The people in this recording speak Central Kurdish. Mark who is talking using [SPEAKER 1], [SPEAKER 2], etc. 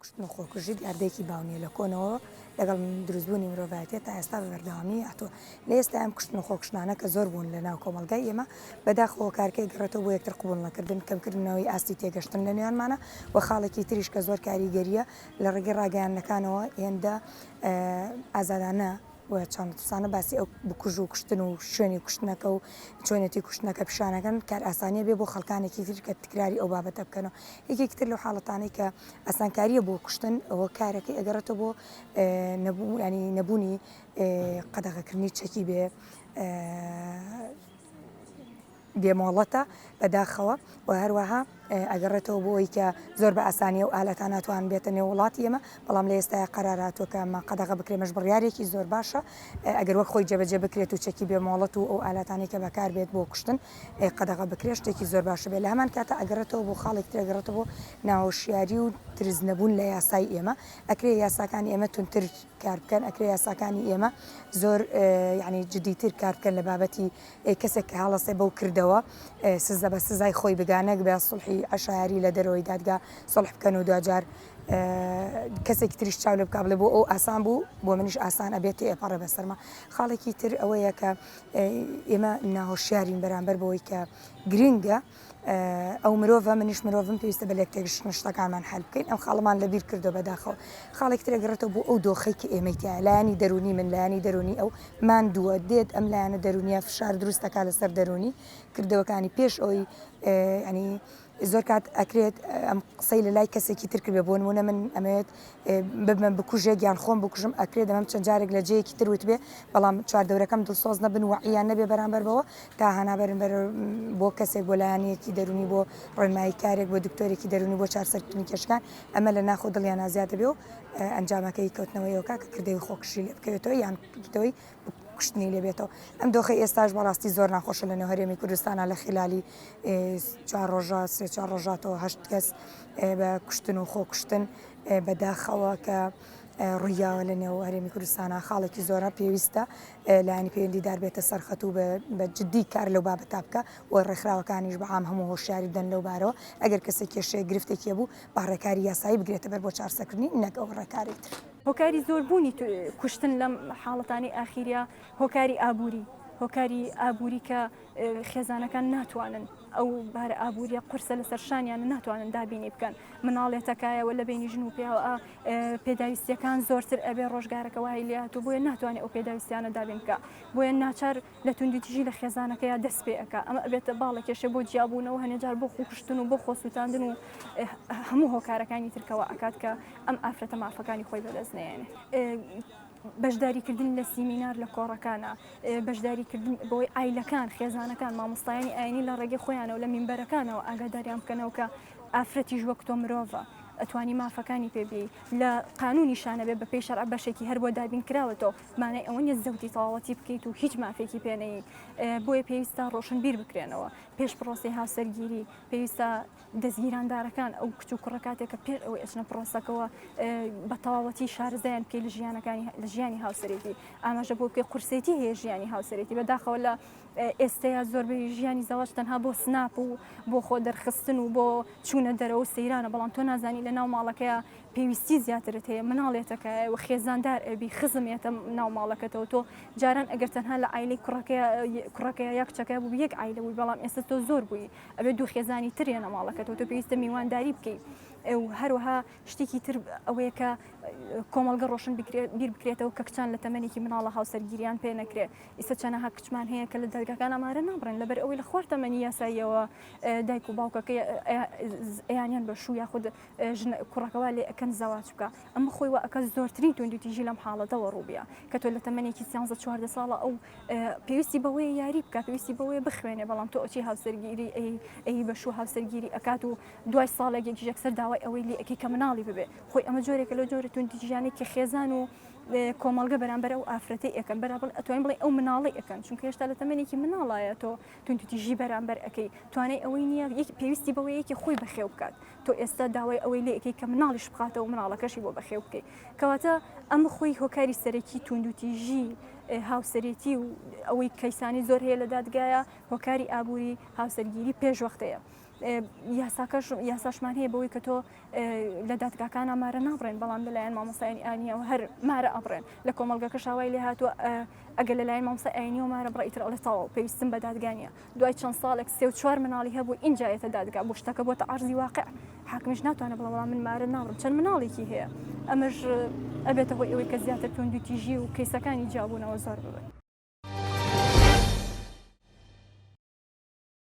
[SPEAKER 1] کوشتن و خۆکوژی دیاردەیەکی باونیە لە کۆنەوە لەگەڵ دروستبوونی مرۆڤایەتێت تا ئێستا بە بەردەوامی هاتووە. لە ئێستا ئەم کوشتن و خۆکشتانە کە زۆر بوون لە ناو کۆمەلگای ئێمە بەداخەوە کارکەی گەڕێتەوە بۆ یەکتر قبول نەکردن کەمکردنەوەی ئاستی تێگەشتن لە نێوانمانە و خاڵێکی تریش کە زۆر کاریگەریە لە ڕێگەی ڕاگەیاندنەکانەوە هێندە ئازادانە و چاندسانە باسی ئەو بکوژ و کوشتن و شوێنی کوشتنەکە و چۆنێتی کوشتنەکە پیشانەکەن کار ئاسانیە بێ بۆ خەڵکانێکی تر کە تکراری ئەو بابەتە بکەنەوە. یەکێکتر لەو حاڵەتانەی کە ئاسانکاریە بۆ کوشتن ئەوە کارەکەی ئەگەڕێتەوە بۆ نەبوونی قەدەغەکردنی چەکی بێمۆڵەتە بەداخەوە و هەروەها ئەگەڕێتەوە بۆ ئەوی کە زۆر بە ئاسانیە و ئالەتان ناتوان بێتە نێو وڵاتی ئێمە بەڵام لە ئێستای قەراراتوە کە قەدەغە بکرێمەش بڕیارێکی زۆر باشە ئەگەر وەک خۆی جێبەجێ بکرێت و چەکی بێمۆڵەت و ئەو ئالاتانی کە بەکار بێت بۆ کوشتن قەدەغە بکرێت شتێکی زۆر باشە بێت لە هەمان کاتە ئەگەڕێتەوە بۆ خاڵێک تر ئەگەڕێتەوە بۆ ناوەشیاری و ترزنەبوون لە یاسای ئێمە ئەکرێ یاساکانی ئێمە تونتر کار بکەن ئەکرێ یاساکانی ئێمە زۆر یعنی جدیتر کار بکەن لە بابەتی کەسێک کە هەڵەسێ بەو کردەوە سزە بە سزای خۆی بگانەک بە سڵحی عەشایری لە دەرەوەی دادگا سڵح بکەن و دوجار کەسێکی تریش چاو لێ بکا بڵێ بۆ ئەو ئاسان بوو بۆ منیش ئاسان ئەبێت ئێپەڕێ بەسەرما. خاڵێکی تر ئەوەیە کە ئێمە ناهۆشیارین بەرامبەر بەوەی کە گرنگە ئەو مرۆڤە منیش مرۆڤم پێویستە بە لێک تێگەشتن شتەکانمان حەل بکەین ئەم خاڵمان لەبیر کردو بەداخەوە. خاڵێک تر ئەگەڕێتەوە بۆ ئەو دۆخەی کە ئێمەی تایە لایانی دەرونی من لایانی دەرونی ئەو ماندووە دێت ئەم لایەنە دەرونیە فشار دروستەکە لەسەر دەرونی کردەوەکانی پێش ئەوی ینی زۆر کات ئەکرێت ئەم قسەی لە لای کەسێکی تر کرد بۆ نمونە من ئەمەوێت ببمە بکوژێک یان خۆم بکوژم ئەکرێت دەمەم چەند جارێک لە جەیەکی تروت بێ بەڵام چواردەورەکەم دڵسۆز نەبن وعیان نەبێ بەرامبەر بەوە تا هەنابەرم بۆ کەسێک بۆ لایەنەیەکی دەرونی بۆ ڕێنمایی کارێک بۆ دکتۆرێکی دەرونی بۆ چارسەرکردنی کێشەکان ئەمە لە ناخۆ دڵیان نازیاتە بێ و ئەنجامەکەی کەوتنەوەیەوە کە کردەوەی خۆکشی لێ بکەوێتەوە یان کردەوەی کوشتنی لێ بێتەوە. ئەم دۆخی ئێستاش بەڕاستی زۆر ناخۆشە لە نێو هەرێمی کوردستانە لە خلالی 4 ڕۆژە 3-4 ڕۆژاتەوە 8 کەس بە کوشتن و خۆکوشتن بەداخەوە کە ڕوویاوە لە نێو هەرێمی کوردستانە خاڵێکی زۆرە پێویستە لایەنی پەیوەندیدار بێتە سەرخەت و بە جددی کار لەو بابەتا بکە و ڕێکخراوەکانیش بەعام هەموو هۆشیاری بدەن لەو بارەوە ئەگەر کەسێک کێشەیە گرفتێکی هەبوو با ڕێکاری یاسایی بگرێتە بەر بۆ چارەسەرکردنی نەک ئەو ڕێکاری تر.
[SPEAKER 2] هۆکاری زۆر بوونی کوشتن لەم حاڵەتانی ئاخیریا هۆکاری ئابووری هۆکاری ئابووری کە خێزانەکان ناتوانن ئەو بارە ئابووریە قورسە لەسەر شانیانە ناتوانن دابینی بکەن مناڵێتەکایەوە لە بینی ژن و پیاوە پێداویستیەکان زۆرتر ئەبێ ڕۆژگارەکە وای لات و بۆیە ناتوانێت ئەو پێداویستیانە دابین بکە بۆیە ناچار لە توندیتیژی لە خێزانەکەیە دەست پێ ئەەکە ئەمە ئەبێتە باڵە کێشە بۆ جیابوونەوە هەنێجار بۆ خوکشتن و بۆ خۆسووتاندن و هەموو هۆکارەکانی ترکەوە ئەکات کە ئەم ئافرەتە مافەکانی خۆی بەدەستنێنێ. بەشداریکردن لە سیمینار لە کۆڕەکانە بەشداریکردن بۆی ئایلەکان خێزانەکان مامۆستایانی ئاینی لە ڕێگەی خۆیانەوە لە مینبەرەکانەوە ئاگاداریان بکەنەوە کە ئافرەتیش وەک تۆ مرۆڤە ئەتوانی مافەکانی پێبی لە قانونی شانە بێ بە پێی شەرع بەشێکی هەر بۆ دابین کراوەتەوە مانای ئەوە نیە زەوتی تەواوەتی بکەیت و هیچ مافێکی پێنەی بۆیە پێویستە ڕۆشن بیر بکرێنەوە پێش پرۆسی هاوسەرگیری پێویستە دەستگیراندارەکان ئەو کچ و کوڕە کاتێکە پێش ئەوەی ئەچنە پرۆسەکەەوە بە تەواوەتی شارزایان پێی لە ژیانی هاوسەرێتی ئاماژە بۆ پێ قورسێتی هەیە ژیانی هاوسەرێتی بەداخەوە لە ئێستەیە زۆربەی ژیانی زەواج تەنها بۆ سناپ و بۆ خۆ دەرخستن و بۆ چوونە دەرەوە سەیرانە بەڵام تۆ نازانی لە ناو ماڵەکەیە پێویستی زیاترت هەیە مناڵێتەکە و خێزاندار ئەبی خزمێتە ناو ماڵەکەتەوە تۆ جاران ئەگەر تەنها لە ئایلەی کوڕەکەی یەک چەکە بوو یەک ئایلە بووی بەڵام ئێستا تۆ زۆر بووی ئەبێ دوو خێزانی ترێنە ماڵەکەتەوە تۆ پێویستە میوانداری بکەیت و هەروەها شتێکی تر ئەوەیە کە کۆمەلگە ڕۆشن بیر بکرێتەوە کە کچان لە تەمەنێکی مناڵە هاوسەرگیریان پێ نەکرێت ئیستا چەنەها کچمان هەیە کە لە دەرگاکان ئەمارە نابڕێن لەبەر ئەوەی لە خوار تەمەنی یاساییەوە دایک و باوکەکەی ئەیانیان بە شوو یاخود کوڕەکەوا لێ ئەکەن زەواج بکە ئەمە خۆی وە ئەکە زۆرترین توندوتیژی لەم حاڵەتەوە ڕووبیە کە تۆ لە تەمەنێکی 13-14 ساڵە ئەو پێویستی بەوەی یاری بکە پێویستی بەوەی بخوێنێ بەڵام تۆ ئەچی هاوسەرگیری ئەی بە شوو هاوسەرگیری ئەکات و دوای ساڵێک یەکسەر داوای ئەوەی لێ ئەەکەی کە مناڵی ببێ خۆی ئەمە جۆرێکە لە جۆرە توندیژیانێک کە خێزان و کۆمەلگە بەرامبەر ئەو ئافرەتەی ئەەکەن بەرابڵ ئەتوانین بڵێ ئەو مناڵی ئەەکەن چونکە هێشتا لە تەمەنێکی مناڵایە تۆ توندوتیژی بەرامبەر ئەەکەی توانای ئەوەی نییە پێویستی بەوەیەکی خۆی بەخێو بکات تۆ ئێستا داوای ئەوەی لێ ئەەکەی کە مناڵیش بخاتەوە مناڵەکەشی بۆ بەخێو بکەیت کەواتە ئەمە خۆی هۆکاری سەرەکی توندوتیژی هاوسەرێتی و ئەوەی کەیسانی زۆر هەیە لە دادگایە هۆکاری ئابووری هاوسەرگیری پێشوەختەیە یاساشمان هەیە بەوەی کە تۆ لە دادگاکان ئامارە نابڕێن بەڵام لەلایەن مامۆستای ئاینیە و هەر مارە ئەبڕێن لە کۆمەڵگەکە شاوای لێ هاتووە ئەگە لەلایەن مامۆستای ئاینی و مارە بڕیتر ئەڵێ تەواو پێویستم بە دادگانیە دوای چەند ساڵێک 3-4 مناڵی هەبوو ئینجایەتە دادگا بۆ شتەکە بۆتە عەرزی واقع حاکمیش ناتوانێت بڵێ وەڵام من مارە ناڕم چەند مناڵێکی هەیە ئەمەش ئەبێتە هۆی ئەوەی کە زیاتر توندوتیژی و کەیسەکانی جیابوونەوە زۆر ببن.